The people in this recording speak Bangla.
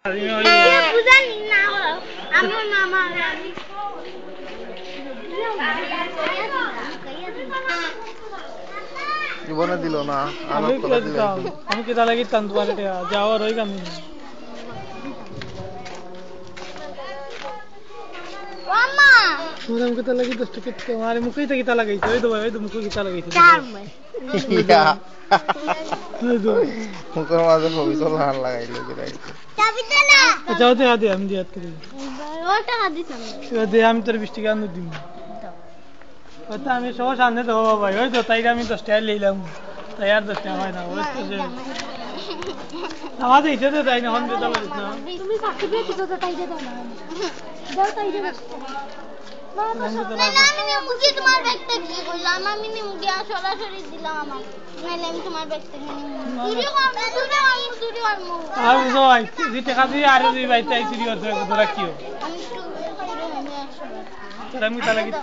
জীবনে দিল না আমি কেটা লাগি টান তোমার যাওয়ার ওই কামি মুখে কেটা লাগি 10 টাকা তোমার মুখে কেটা লাগাইছে ওই তো মুখে কেটা লাগাইছে মুখের মাঝে ভবিষ্যৎ লাল লাগাইলো যাও দে আদে আমি দিয়াত করি আমি তোর 20 টাকা আনু দিম ওটা আমি সব সামনে দেবো বাবা ওই তো তাই আমি 10 টাকা লইলাম তাই আর 10 টাকা হয় না ওই তো যে আমাদের ইচ্ছে তো তাই না হন দিতে পারিস না তুমি কাকে দিয়ে কিছু তো তাই দে দাও না দাও তাই দে আমি মুখে তোমার ব্যাগটা কি করলাম আমি মুখে সরাসরি দিলাম আমার নাইলে আমি তোমার ব্যাগটা নিয়ে চুরি করব আর বুঝাই যে টাকা দিয়ে আর দুই বাইতে চুরি করতে তোরা কি আমি একটু আমি তাহলে